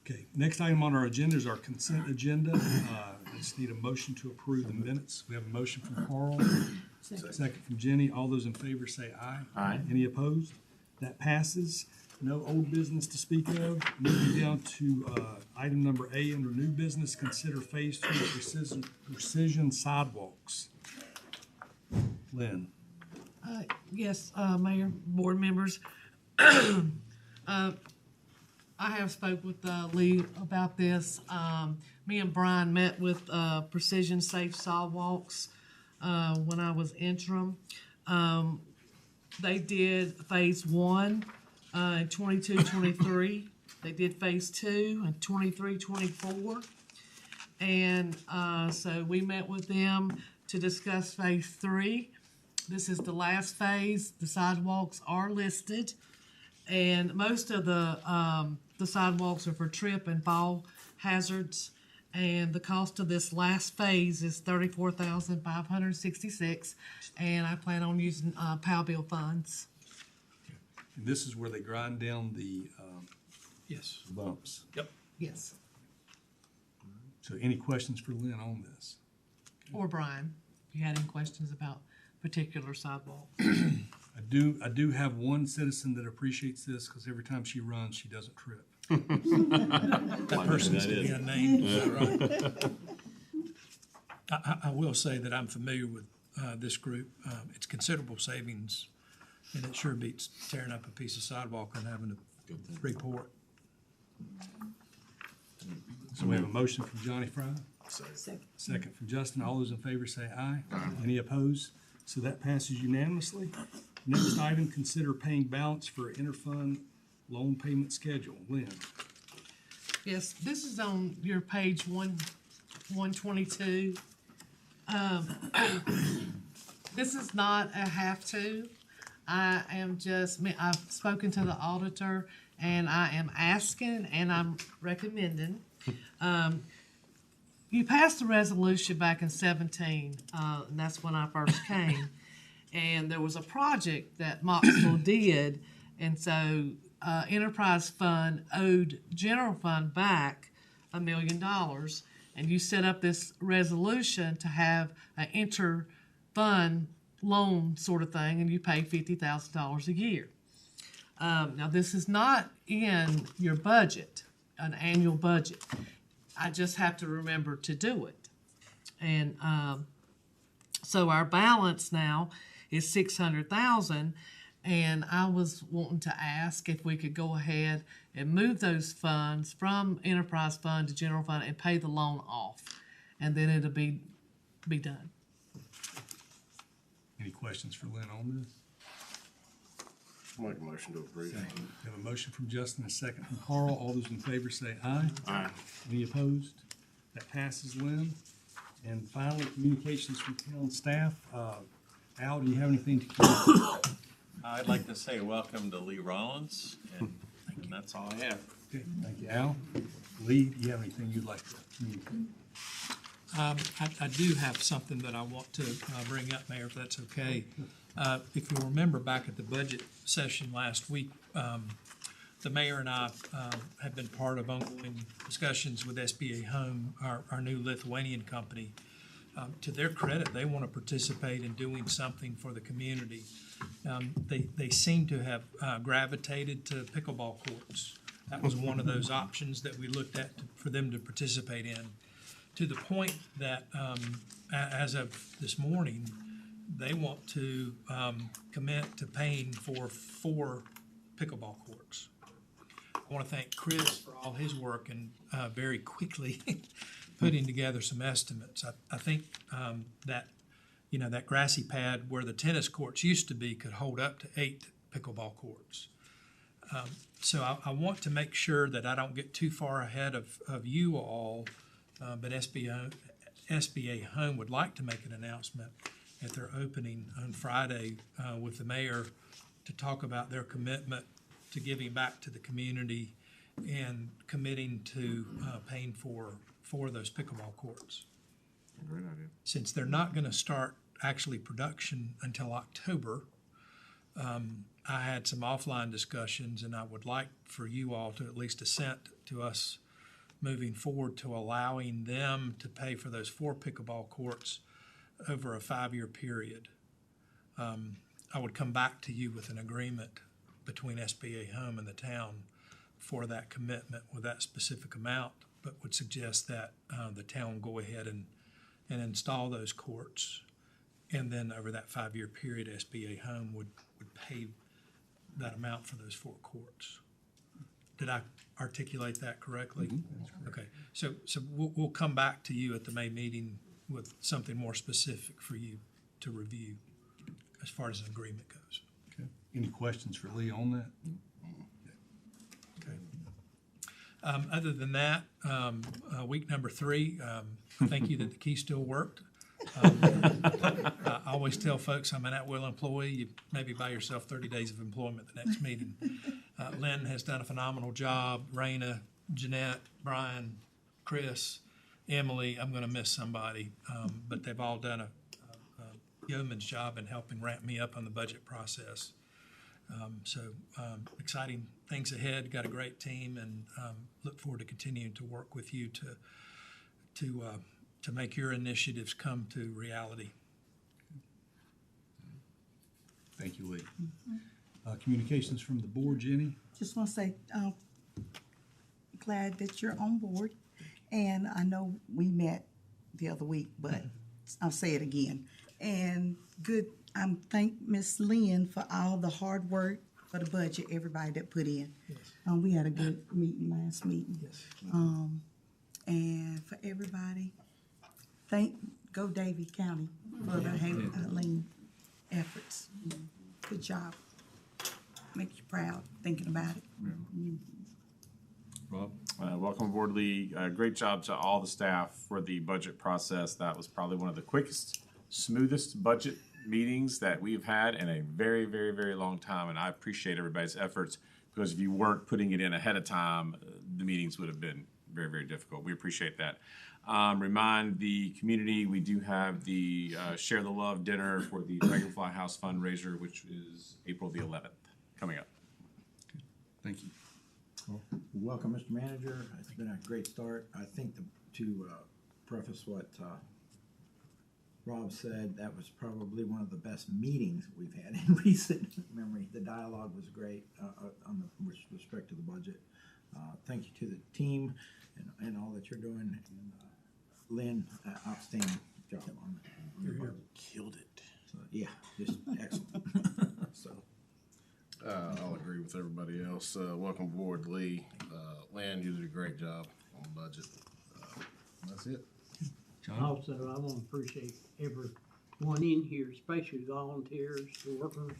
Okay, next item on our agenda is our consent agenda. I just need a motion to approve the minutes. We have a motion from Carl, second from Jenny. All those in favor say aye. Aye. Any opposed? That passes. No old business to speak of. Moving down to item number A under new business, consider phase 2 precision sidewalks. Lynn. Yes, Mayor, board members. I have spoke with Lee about this. Me and Brian met with Precision Safe Sidewalks when I was interim. They did phase 1 in 22-23. They did phase 2 in 23-24. And so we met with them to discuss phase 3. This is the last phase. The sidewalks are listed, and most of the sidewalks are for trip and fall hazards. And the cost of this last phase is $34,566, and I plan on using POW bill funds. And this is where they grind down the Yes. bumps. Yep. Yes. So any questions for Lynn on this? Or Brian, if you had any questions about particular sidewalk. I do have one citizen that appreciates this because every time she runs, she doesn't trip. That person's to be unnamed. I will say that I'm familiar with this group. It's considerable savings, and it sure beats tearing up a piece of sidewalk and having to report. So we have a motion from Johnny Fry, Second. second from Justin. All those in favor say aye. Any opposed? So that passes unanimously. Next item, consider paying balance for interfund loan payment schedule. Lynn. Yes, this is on your page 122. This is not a have to. I've spoken to the auditor, and I am asking and I'm recommending. You passed the resolution back in 17, and that's when I first came. And there was a project that Mocksville did, and so Enterprise Fund owed General Fund back $1 million, and you set up this resolution to have an inter-fund loan sort of thing, and you pay $50,000 a year. Now, this is not in your budget, an annual budget. I just have to remember to do it. And so our balance now is $600,000, and I was wanting to ask if we could go ahead and move those funds from enterprise fund to general fund and pay the loan off, and then it'll be done. Any questions for Lynn on this? Make a motion to approve. We have a motion from Justin, a second from Carl. All those in favor say aye. Aye. Any opposed? That passes, Lynn. And finally, communications from town staff. Al, do you have anything to communicate? I'd like to say welcome to Lee Rollins, and that's all I have. Okay, thank you, Al. Lee, do you have anything you'd like to communicate? I do have something that I want to bring up, Mayor, if that's okay. If you'll remember back at the budget session last week, the mayor and I have been part of ongoing discussions with SBA Home, our new Lithuanian company. To their credit, they want to participate in doing something for the community. They seem to have gravitated to pickleball courts. That was one of those options that we looked at for them to participate in, to the point that as of this morning, they want to commit to paying for 4 pickleball courts. I want to thank Chris for all his work and very quickly putting together some estimates. I think that that grassy pad where the tennis courts used to be could hold up to 8 pickleball courts. So I want to make sure that I don't get too far ahead of you all, but SBA Home would like to make an announcement at their opening on Friday with the mayor to talk about their commitment to giving back to the community and committing to paying for those pickleball courts. Great idea. Since they're not going to start actually production until October, I had some offline discussions, and I would like for you all to at least assent to us moving forward to allowing them to pay for those 4 pickleball courts over a 5-year period. I would come back to you with an agreement between SBA Home and the town for that commitment with that specific amount, but would suggest that the town go ahead and install those courts. And then over that 5-year period, SBA Home would pay that amount for those 4 courts. Did I articulate that correctly? Okay, so we'll come back to you at the May meeting with something more specific for you to review as far as an agreement goes. Okay. Any questions for Lee on that? Okay. Other than that, week number 3, thank you that the key still worked. I always tell folks I'm an at-will employee. You maybe buy yourself 30 days of employment the next meeting. Lynn has done a phenomenal job. Raina, Jeanette, Brian, Chris, Emily, I'm going to miss somebody, but they've all done a yeoman's job in helping ramp me up on the budget process. Exciting things ahead. Got a great team, and look forward to continuing to work with you to make your initiatives come to reality. Thank you, Lee. Communications from the board, Jenny? Just want to say, glad that you're on board. And I know we met the other week, but I'll say it again. And good, thank Miss Lynn for all the hard work for the budget, everybody that put in. Yes. We had a good meeting last meeting. Yes. And for everybody, go Davie County for the lean efforts. Good job. Makes you proud thinking about it. Rob? Welcome aboard, Lee. Great job to all the staff for the budget process. That was probably one of the quickest, smoothest budget meetings that we've had in a very, very, very long time. And I appreciate everybody's efforts, because if you weren't putting it in ahead of time, the meetings would have been very, very difficult. We appreciate that. Remind the community, we do have the Share the Love dinner for the Dragonfly House fundraiser, which is April the 11th, coming up. Thank you. Welcome, Mr. Manager. It's been a great start. I think to preface what Rob said, that was probably one of the best meetings we've had in recent memory. The dialogue was great with respect to the budget. Thank you to the team and all that you're doing. And Lynn, outstanding job on your budget. Killed it. So, yeah, just excellent. So. I'll agree with everybody else. Welcome aboard, Lee. Lynn, you did a great job on the budget. That's it. Also, I want to appreciate everyone in here, especially the volunteers, the workers,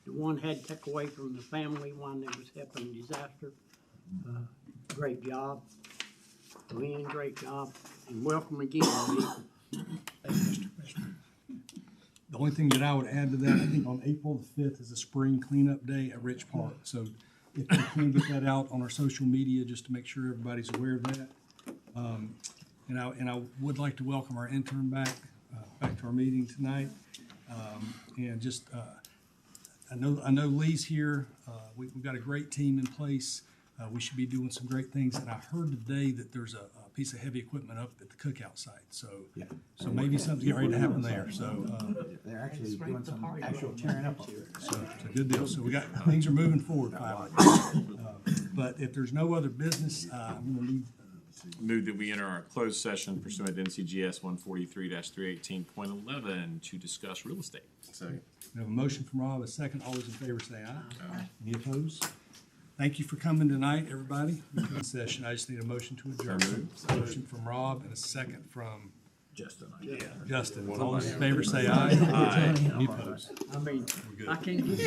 the one had to take away from the family, one that was helping disaster. Great job. Lynn, great job. And welcome again, Lee. The only thing that I would add to that, I think on April the 5th is a spring cleanup day at Rich Park. So if we can get that out on our social media, just to make sure everybody's aware of that. And I would like to welcome our intern back to our meeting tonight. And just, I know Lee's here. We've got a great team in place. We should be doing some great things. And I heard today that there's a piece of heavy equipment up at the cookout site. So maybe something's getting ready to happen there. So They're actually doing some actual tearing up here. so it's a good deal. So things are moving forward finally. But if there's no other business, I'm going to need. Move that we enter our closed session pursuant to NCGS 143-318.11 to discuss real estate. Second. We have a motion from Rob, a second. All those in favor say aye. Any opposed? Thank you for coming tonight, everybody. Good session. I just need a motion to adjourn. Motion from Rob and a second from Justin. Justin. All those in favor say aye. Any opposed? I mean, We're good. I can't get